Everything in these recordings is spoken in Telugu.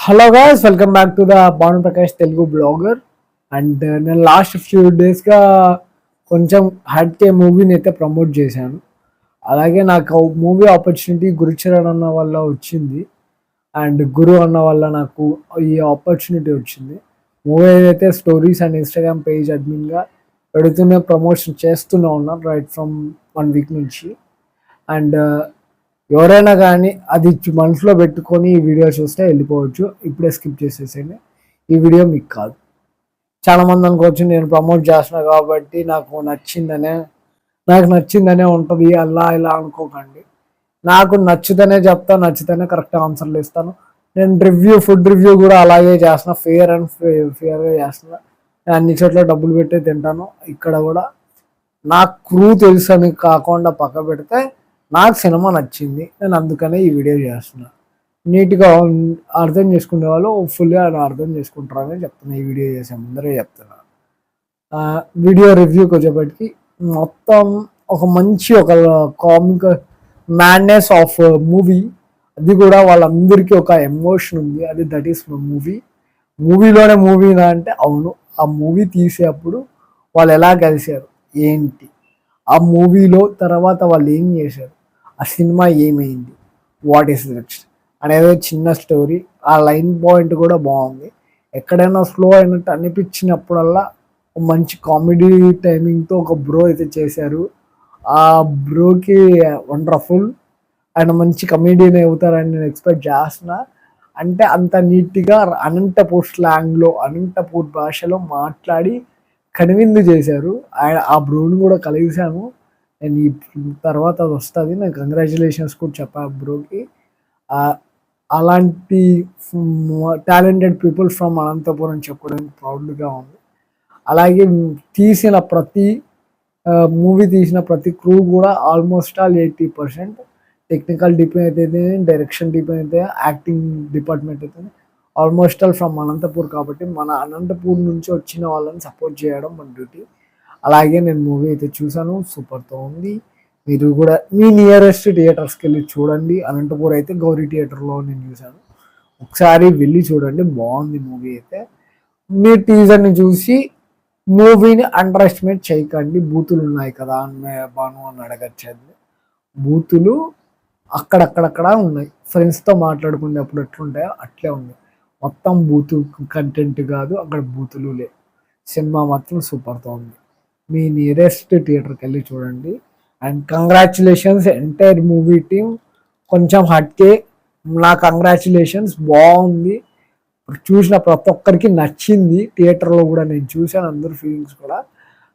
Hello guys, welcome back to the Bhanu Prakash Telugu blogger. And నేను లాస్ట్ ఫ్యూ డేస్గా కొంచెం హట్కే మూవీని అయితే ప్రమోట్ చేశాను. అలాగే నాకు మూవీ ఆపర్చునిటీ గురుచరణ్ అన్న వల్ల వచ్చింది. అండ్ గురు అన్న వల్ల నాకు ఈ ఆపర్చునిటీ వచ్చింది. మూవీ అయితే స్టోరీస్ అండ్ ఇన్స్టాగ్రామ్ పేజ్ అడ్మిన్గా పెడుతూనే ప్రమోషన్ చేస్తూనే ఉన్నాను రైట్ ఫ్రమ్ 1 వీక్ నుంచి. అండ్ ఎవరైనా కానీ అది మనసులో పెట్టుకొని ఈ వీడియో చూస్తే వెళ్ళిపోవచ్చు. ఇప్పుడే స్కిప్ చేసేసేయండి, ఈ వీడియో మీకు కాదు. చాలామంది అనుకోవచ్చు నేను ప్రమోట్ చేస్తున్నా కాబట్టి నాకు నచ్చిందనే ఉంటుంది, అలా ఇలా అనుకోకండి. నాకు నచ్చుతనే చెప్తాను, నచ్చితేనే కరెక్ట్ ఆన్సర్లు ఇస్తాను. నేను ఫుడ్ రివ్యూ కూడా అలాగే చేస్తున్నా, ఫేర్గా చేస్తున్నా. నేను అన్ని చోట్ల డబ్బులు పెట్టే తింటాను. ఇక్కడ కూడా నాకు క్రూ తెలుసు అని కాకుండా పక్క పెడితే నాకు సినిమా నచ్చింది, నేను అందుకనే ఈ వీడియో చేస్తున్నా. నీట్గా అర్థం చేసుకునే వాళ్ళు ఫుల్గా అర్థం చేసుకుంటారని చెప్తున్నా. ఈ వీడియో చేసే ముందరే చెప్తున్నా. వీడియో రివ్యూకి వచ్చేప్పటికి మొత్తం ఒక కామిక్ మ్యాడ్నెస్ ఆఫ్ మూవీ. అది కూడా వాళ్ళందరికీ ఒక ఎమోషన్ ఉంది, అది దట్ ఈస్ మూవీలోనే మూవీనా అంటే అవును. ఆ మూవీ తీసేటప్పుడు వాళ్ళు ఎలా కలిశారు, ఏంటి, ఆ మూవీలో తర్వాత వాళ్ళు ఏం చేశారు, ఆ సినిమా ఏమైంది, వాట్ ఈస్ నెక్స్ట్ అనేది చిన్న స్టోరీ. ఆ లైన్ పాయింట్ కూడా బాగుంది. ఎక్కడైనా స్లో అయినట్టు అనిపించినప్పుడల్లా మంచి కామెడీ టైమింగ్తో ఒక బ్రో అయితే చేశారు. ఆ బ్రోకి వండర్ఫుల్. ఆయన మంచి కమెడియన్ అవుతారని నేను ఎక్స్పెక్ట్ చేస్తున్నా. అంటే అంత నీట్గా అనంతపూర్ స్లాంగ్లో, అనంతపూర్ భాషలో మాట్లాడి కనువిందు చేశారు. ఆ బ్రోని కూడా కలిసాను నేను. ఈ తర్వాత అది వస్తుంది, నేను కంగ్రాచులేషన్స్ కూడా చెప్పాను బ్రోకి. అలాంటి టాలెంటెడ్ పీపుల్ ఫ్రమ్ అనంతపురం చెప్పుకోవడానికి ప్రౌడ్గా ఉంది. అలాగే మూవీ తీసిన ప్రతి క్రూ కూడా ఆల్మోస్ట్ ఆల్ 80% టెక్నికల్ డిపార్ట్మెంట్ అయితే, డైరెక్షన్ డిపార్ట్మెంట్ అయితే, యాక్టింగ్ డిపార్ట్మెంట్ అయితే ఆల్మోస్ట్ ఆల్ ఫ్రమ్ అనంతపూర్. కాబట్టి మన అనంతపూర్ నుంచి వచ్చిన వాళ్ళని సపోర్ట్ చేయడం మన డ్యూటీ. అలాగే నేను మూవీ అయితే చూసాను, సూపర్తో ఉంది. మీరు కూడా మీ నియరెస్ట్ థియేటర్స్కి వెళ్ళి చూడండి. అనంతపూర్ అయితే గౌరీ థియేటర్లో నేను చూశాను, ఒకసారి వెళ్ళి చూడండి, బాగుంది మూవీ అయితే. మీరు టీజర్ని చూసి మూవీని అండర్ ఎస్టిమేట్ చేయకండి. బూతులు ఉన్నాయి కదా బాను అని అడగచ్చేది. బూతులు అక్కడక్కడక్కడ ఉన్నాయి. ఫ్రెండ్స్తో మాట్లాడుకునేప్పుడు ఎట్లుంటాయో అట్లే ఉంది. మొత్తం బూతు కంటెంట్ కాదు, అక్కడ బూతులు లేవు. సినిమా మాత్రం సూపర్తో ఉంది. మీ నియరెస్ట్ థియేటర్కి వెళ్ళి చూడండి. And congratulations entire movie team. కొంచెం హట్కే, నా కంగ్రాచులేషన్స్, బాగుంది. చూసిన ప్రతి ఒక్కరికి నచ్చింది. థియేటర్లో కూడా నేను చూశాను అందరు ఫీలింగ్స్ కూడా.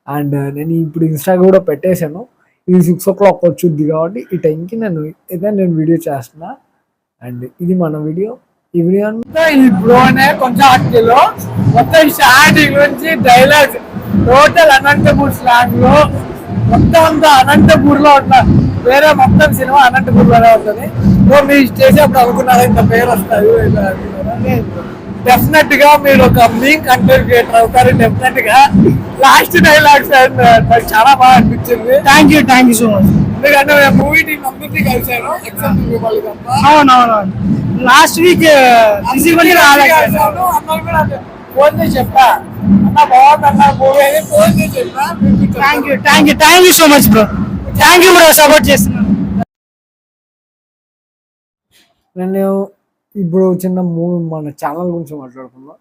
అండ్ నేను ఇప్పుడు ఇన్స్టా కూడా పెట్టేశాను. ఇది 6 o'clock వచ్చుద్ది కాబట్టి ఈ టైంకి నేను వీడియో చేస్తున్నా. అండ్ ఇది మన వీడియో. ఈ వీడియో అంతా ఇది బ్రోనే కొంచెం హట్కేలో మొత్తం స్టార్టింగ్ నుంచి డైలాగ్ టోటల్ అనంతపూర్ స్లాంగ్ లో మొత్తం అంతా అనంతపూర్ లో ఉన్న వేరే మొత్తం సినిమా అనంతపూర్ లోనే ఉంటుంది. మీరు చేసేప్పుడు అనుకున్నారా ఇంత పేరు వస్తుంది. డెఫినెట్ గా మీరు ఒక మీన్ కంటెంట్ క్రియేటర్ అవుతారు. డెఫినెట్ గా లాస్ట్ డైలాగ్స్ నాకు చాలా బాగా అనిపించింది. Thank you so much. ఎందుకంటే మేము మూవీ టీం అందరినీ కలిసాను, ఎక్సెప్ట్ మిమ్మల్ని తప్ప. అవునవును, లాస్ట్ వీక్ అన్నలు కూడా ఫోన్ చేసి చెప్పా, అన్న బాగుంది అన్న మూవీ అని ఫోన్ చేసి చెప్పా. Thank you so much bro. Thank you bro, support చేస్తున్నాను. నేను ఇప్పుడు చిన్న మూవీ మన ఛానల్ గురించి మాట్లాడుకుందాం.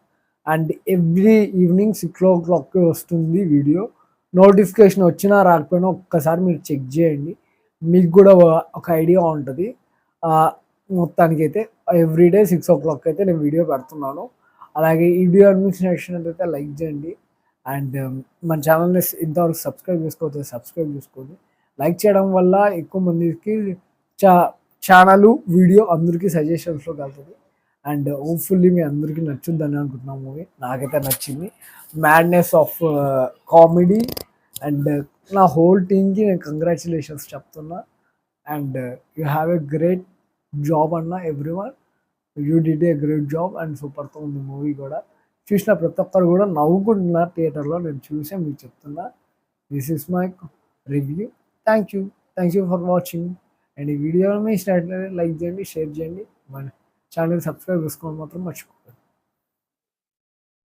అండ్ ఎవ్రీ ఈవినింగ్ 6 o'clock వస్తుంది వీడియో. నోటిఫికేషన్ వచ్చినా రాకపోయినా ఒక్కసారి మీరు చెక్ చేయండి, మీకు కూడా ఒక ఐడియా ఉంటుంది. మొత్తానికైతే ఎవ్రీడే 6 o'clock అయితే నేను వీడియో పెడుతున్నాను. అలాగే ఈ వీడియో మీకు నచ్చినట్లయితే లైక్ చేయండి. అండ్ మన ఛానల్ని ఇంతవరకు సబ్స్క్రైబ్ చేసుకోండి. లైక్ చేయడం వల్ల ఎక్కువ మందికి ఛానల్ వీడియో అందరికీ సజెషన్స్లోకి వెళ్తుంది. అండ్ హోప్ఫుల్లీ మీ అందరికీ నచ్చుద్దని అనుకుంటున్నాం మూవీ. నాకైతే నచ్చింది. Madness of comedy. అండ్ నా హోల్ టీమ్కి నేను కంగ్రాచులేషన్స్ చెప్తున్నా. And you have a great job అన్న everyone. You did a great job. And సూపర్తో ఉంది మూవీ కూడా. చూసిన ప్రతి ఒక్కరు కూడా నవ్వుకుంటున్న థియేటర్లో నేను చూసే మీకు చెప్తున్నా. This is my review. Thank you for watching. And ఈ వీడియో మీ ఇచ్చినట్లయితే లైక్ చేయండి, షేర్ చేయండి. ఛానల్ సబ్స్క్రైబ్ చేసుకోవడం మాత్రం మర్చిపోకండి.